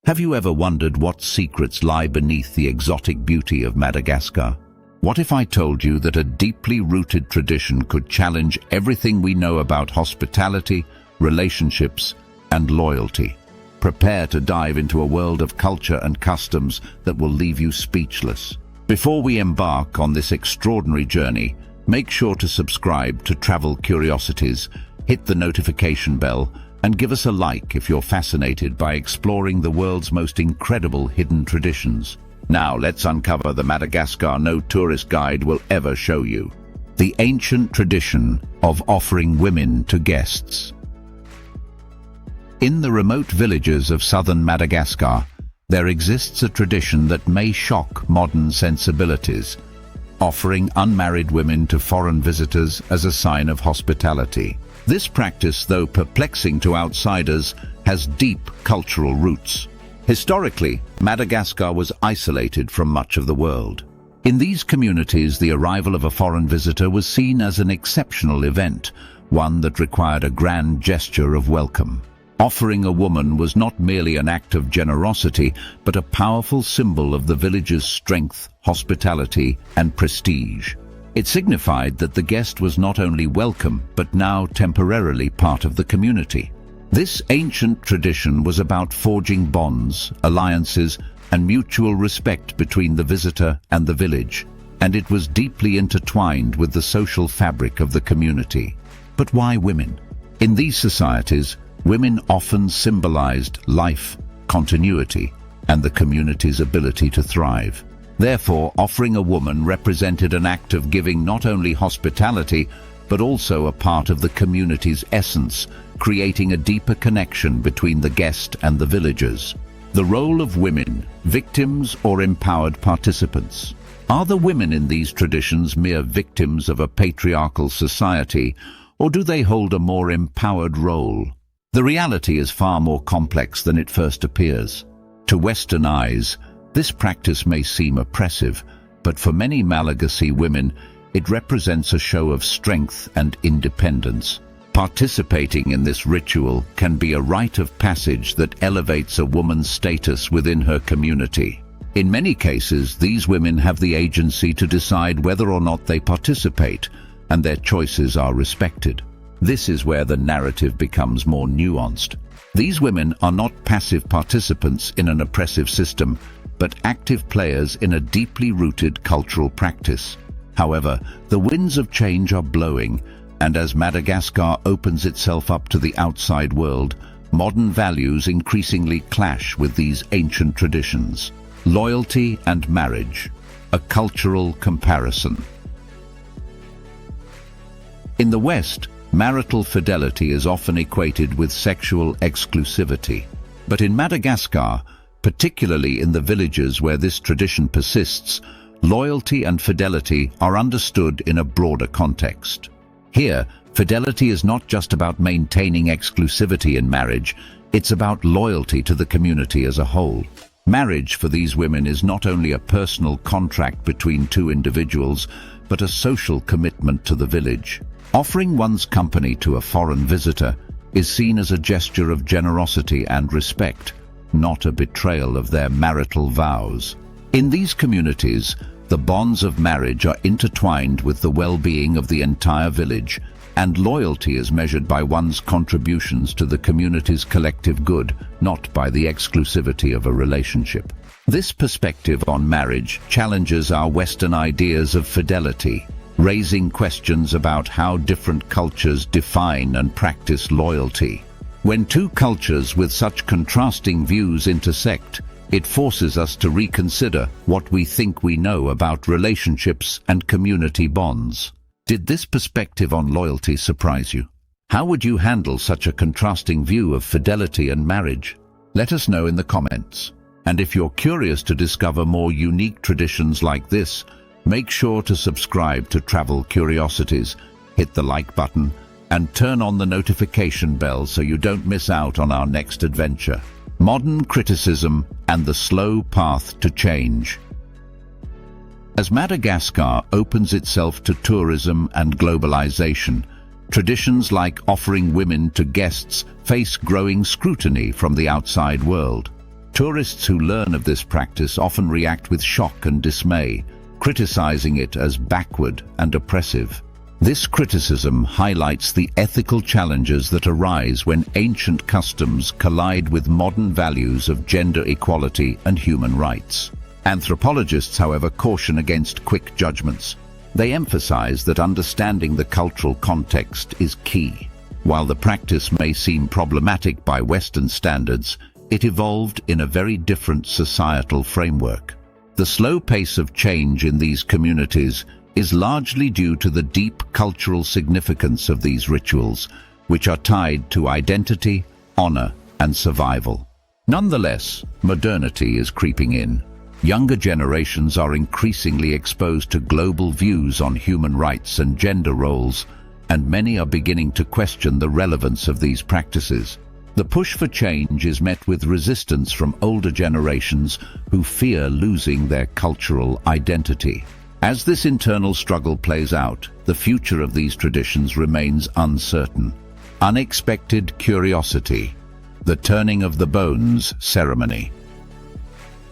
Have you ever wondered what secrets lie beneath the exotic beauty of Madagascar? What if I told you that a deeply rooted tradition could challenge everything we know about hospitality, relationships, and loyalty? Prepare to dive into a world of culture and customs that will leave you speechless. Before we embark on this extraordinary journey, make sure to subscribe to Travel Curiosities, hit the notification bell, and give us a like if you're fascinated by exploring the world's most incredible hidden traditions. Now let's uncover the Madagascar no tourist guide will ever show you. The ancient tradition of offering women to guests. In the remote villages of southern Madagascar, there exists a tradition that may shock modern sensibilities, offering unmarried women to foreign visitors as a sign of hospitality. This practice, though perplexing to outsiders, has deep cultural roots. Historically, Madagascar was isolated from much of the world. In these communities, the arrival of a foreign visitor was seen as an exceptional event, one that required a grand gesture of welcome. Offering a woman was not merely an act of generosity, but a powerful symbol of the village's strength, hospitality, and prestige. It signified that the guest was not only welcome, but now temporarily part of the community. This ancient tradition was about forging bonds, alliances, and mutual respect between the visitor and the village, and it was deeply intertwined with the social fabric of the community. But why women? In these societies, women often symbolized life, continuity, and the community's ability to thrive. Therefore, offering a woman represented an act of giving not only hospitality, but also a part of the community's essence, creating a deeper connection between the guest and the villagers. The role of women, victims or empowered participants. Are the women in these traditions mere victims of a patriarchal society, or do they hold a more empowered role? The reality is far more complex than it first appears. To Western eyes, this practice may seem oppressive, but for many Malagasy women, it represents a show of strength and independence. Participating in this ritual can be a rite of passage that elevates a woman's status within her community. In many cases, these women have the agency to decide whether or not they participate, and their choices are respected. This is where the narrative becomes more nuanced. These women are not passive participants in an oppressive system, but active players in a deeply rooted cultural practice. However, the winds of change are blowing, and as Madagascar opens itself up to the outside world, modern values increasingly clash with these ancient traditions. Loyalty and marriage, a cultural comparison. In the West, marital fidelity is often equated with sexual exclusivity. But in Madagascar, particularly in the villages where this tradition persists, loyalty and fidelity are understood in a broader context. Here, fidelity is not just about maintaining exclusivity in marriage, it's about loyalty to the community as a whole. Marriage for these women is not only a personal contract between two individuals, but a social commitment to the village. Offering one's company to a foreign visitor is seen as a gesture of generosity and respect, not a betrayal of their marital vows. In these communities, the bonds of marriage are intertwined with the well-being of the entire village, and loyalty is measured by one's contributions to the community's collective good, not by the exclusivity of a relationship. This perspective on marriage challenges our Western ideas of fidelity, raising questions about how different cultures define and practice loyalty. When two cultures with such contrasting views intersect, it forces us to reconsider what we think we know about relationships and community bonds. Did this perspective on loyalty surprise you? How would you handle such a contrasting view of fidelity and marriage? Let us know in the comments. And if you're curious to discover more unique traditions like this, make sure to subscribe to Travel Curiosities, hit the like button, and turn on the notification bell so you don't miss out on our next adventure. Modern criticism and the slow path to change. As Madagascar opens itself to tourism and globalization, traditions like offering women to guests face growing scrutiny from the outside world. Tourists who learn of this practice often react with shock and dismay, criticizing it as backward and oppressive. This criticism highlights the ethical challenges that arise when ancient customs collide with modern values of gender equality and human rights. Anthropologists, however, caution against quick judgments. They emphasize that understanding the cultural context is key. While the practice may seem problematic by Western standards, it evolved in a very different societal framework. The slow pace of change in these communities is largely due to the deep cultural significance of these rituals, which are tied to identity, honor, and survival. Nonetheless, modernity is creeping in. Younger generations are increasingly exposed to global views on human rights and gender roles, and many are beginning to question the relevance of these practices. The push for change is met with resistance from older generations who fear losing their cultural identity. As this internal struggle plays out, the future of these traditions remains uncertain. Unexpected curiosity. The turning of the bones ceremony.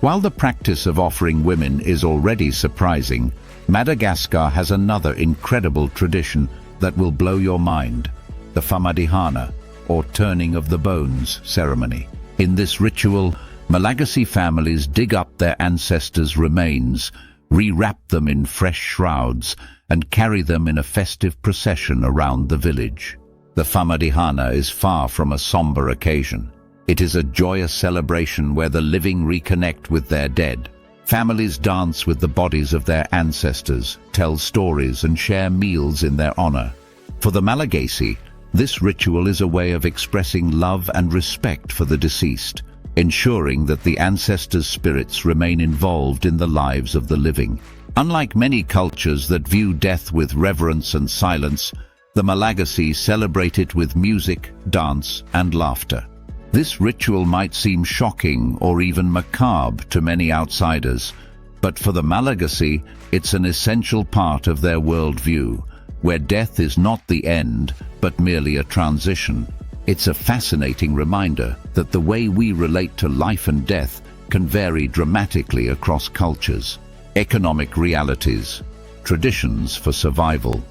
While the practice of offering women is already surprising, Madagascar has another incredible tradition that will blow your mind: the Famadihana, or turning of the bones ceremony. In this ritual, Malagasy families dig up their ancestors' remains, rewrap them in fresh shrouds, and carry them in a festive procession around the village. The Famadihana is far from a somber occasion. It is a joyous celebration where the living reconnect with their dead. Families dance with the bodies of their ancestors, tell stories, and share meals in their honor. For the Malagasy, this ritual is a way of expressing love and respect for the deceased, ensuring that the ancestors' spirits remain involved in the lives of the living. Unlike many cultures that view death with reverence and silence, the Malagasy celebrate it with music, dance, and laughter. This ritual might seem shocking or even macabre to many outsiders, but for the Malagasy, it's an essential part of their worldview, where death is not the end, but merely a transition. It's a fascinating reminder that the way we relate to life and death can vary dramatically across cultures. Economic realities. Traditions for survival.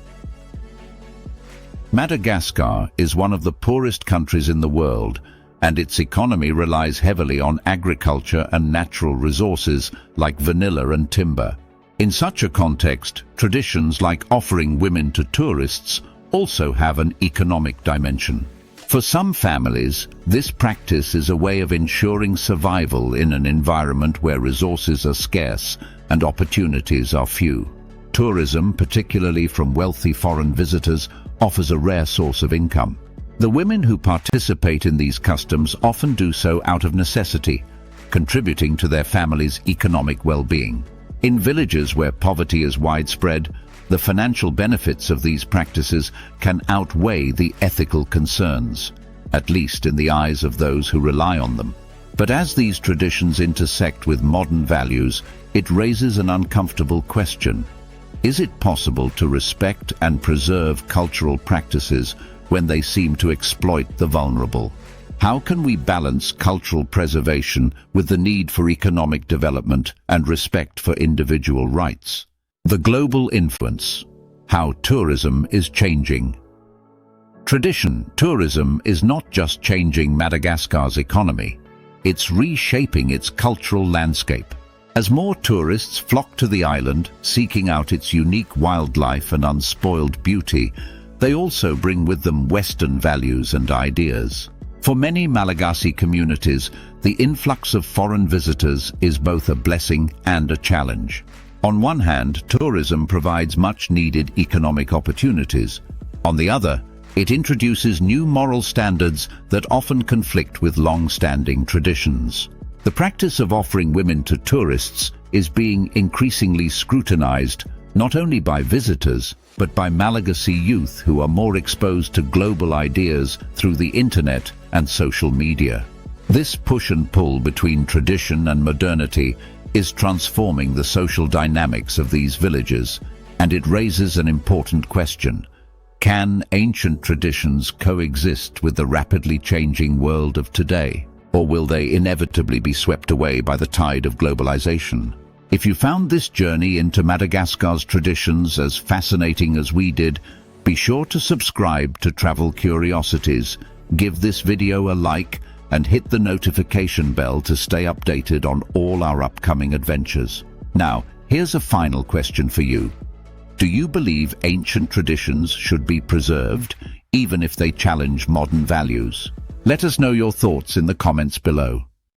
Madagascar is one of the poorest countries in the world, and its economy relies heavily on agriculture and natural resources like vanilla and timber. In such a context, traditions like offering women to tourists also have an economic dimension. For some families, this practice is a way of ensuring survival in an environment where resources are scarce and opportunities are few. Tourism, particularly from wealthy foreign visitors, offers a rare source of income. The women who participate in these customs often do so out of necessity, contributing to their family's economic well-being. In villages where poverty is widespread, the financial benefits of these practices can outweigh the ethical concerns, at least in the eyes of those who rely on them. But as these traditions intersect with modern values, it raises an uncomfortable question. Is it possible to respect and preserve cultural practices when they seem to exploit the vulnerable? How can we balance cultural preservation with the need for economic development and respect for individual rights? The global influence. How tourism is changing. Tourism is not just changing Madagascar's economy, it's reshaping its cultural landscape. As more tourists flock to the island, seeking out its unique wildlife and unspoiled beauty, they also bring with them Western values and ideas. For many Malagasy communities, the influx of foreign visitors is both a blessing and a challenge. On one hand, tourism provides much-needed economic opportunities. On the other, it introduces new moral standards that often conflict with long-standing traditions. The practice of offering women to tourists is being increasingly scrutinized, not only by visitors, but by Malagasy youth who are more exposed to global ideas through the internet and social media. This push and pull between tradition and modernity is transforming the social dynamics of these villages, and it raises an important question. Can ancient traditions coexist with the rapidly changing world of today? or will they inevitably be swept away by the tide of globalization? If you found this journey into Madagascar's traditions as fascinating as we did, be sure to subscribe to Travel Curiosities, give this video a like, and hit the notification bell to stay updated on all our upcoming adventures. Now, here's a final question for you. Do you believe ancient traditions should be preserved, even if they challenge modern values? Let us know your thoughts in the comments below.